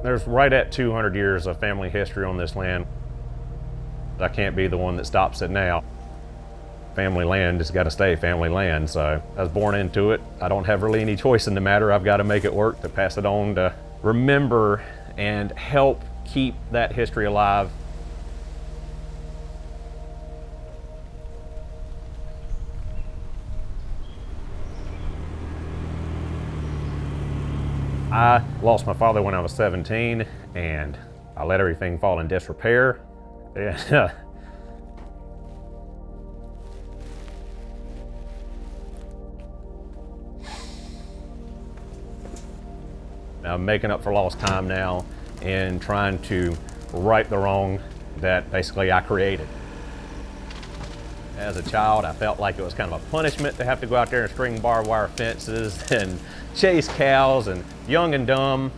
There's right at 200 years of family history on this land. I can't be the one that stops it now. Family land has got to stay family land, so I was born into it. I don't have really any choice in the matter. I've got to make it work to pass it on, to remember and help keep that history alive. I lost my father when I was 17, and I let everything fall in disrepair. And, I'm making up for lost time now and trying to right the wrong that basically I created. As a child, I felt like it was kind of a punishment to have to go out there and string barbed wire fences and chase cows, and young and dumb,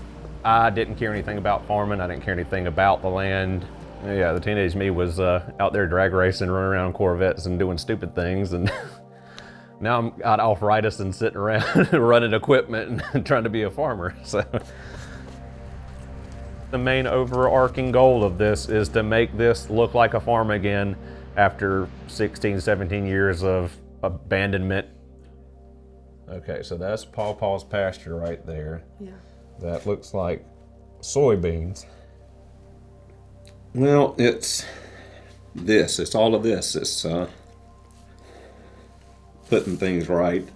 I didn't care anything about farming. I didn't care anything about the land. Yeah, the teenage me was out there drag racing, running around Corvettes and doing stupid things, and now I'm out arthritis and sitting around running equipment and trying to be a farmer. So the main overarching goal of this is to make this look like a farm again after 16, 17 years of abandonment. Okay, so that's Pawpaw's pasture right there. Yeah. That looks like soybeans. Well, it's all of this. It's putting things right,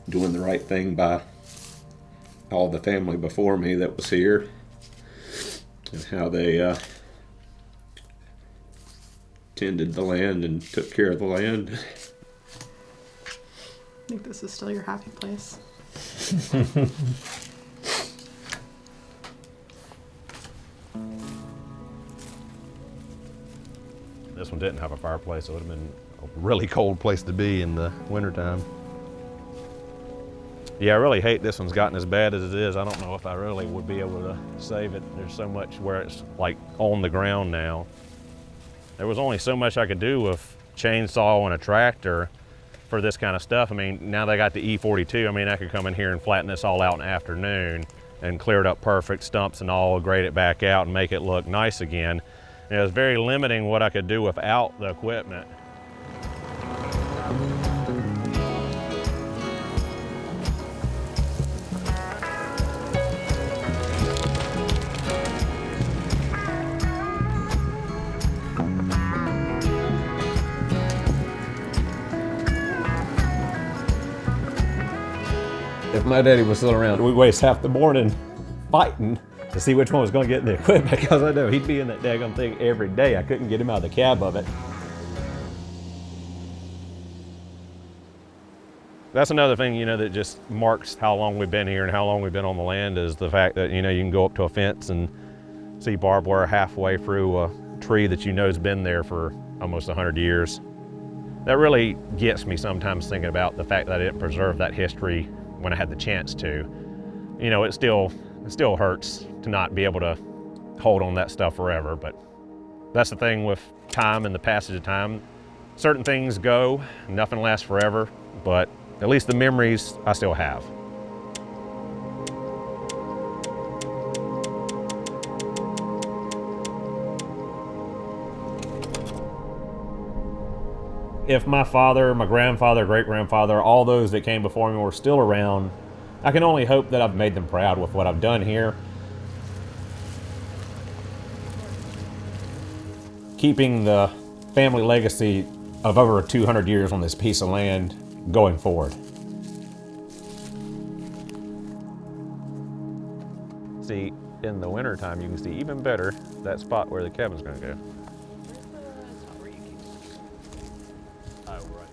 doing the right thing by all the family before me that was here, and how they tended the land and took care of the land. I think this is still your happy place. This one didn't have a fireplace. It would have been a really cold place to be in the wintertime. Yeah, I really hate this one's gotten as bad as it is. I don't know if I really would be able to save it. There's so much where it's like on the ground now. There was only so much I could do with chainsaw and a tractor for this kind of stuff. I mean, now they got the E42. I mean, I could come in here and flatten this all out in the afternoon and clear it up perfect, stumps and all, grade it back out and make it look nice again. And it was very limiting what I could do without the equipment. If my daddy was still around, we'd waste half the morning fighting to see which one was going to get in the equipment, because I know he'd be in that daggone thing every day. I couldn't get him out of the cab of it. That's another thing, you know, that just marks how long we've been here and how long we've been on the land, is the fact that, you know, you can go up to a fence and see barbed wire halfway through a tree that you know has been there for almost 100 years. That really gets me sometimes, thinking about the fact that I didn't preserve that history when I had the chance to. You know, it still hurts to not be able to hold on that stuff forever, but that's the thing with time and the passage of time. Certain things go, nothing lasts forever, but at least the memories I still have. If my father, my grandfather, great-grandfather, all those that came before me were still around, I can only hope that I've made them proud with what I've done here. Keeping the family legacy of over 200 years on this piece of land going forward. See, in the wintertime, you can see even better that spot where the cabin's gonna go. Oh, right.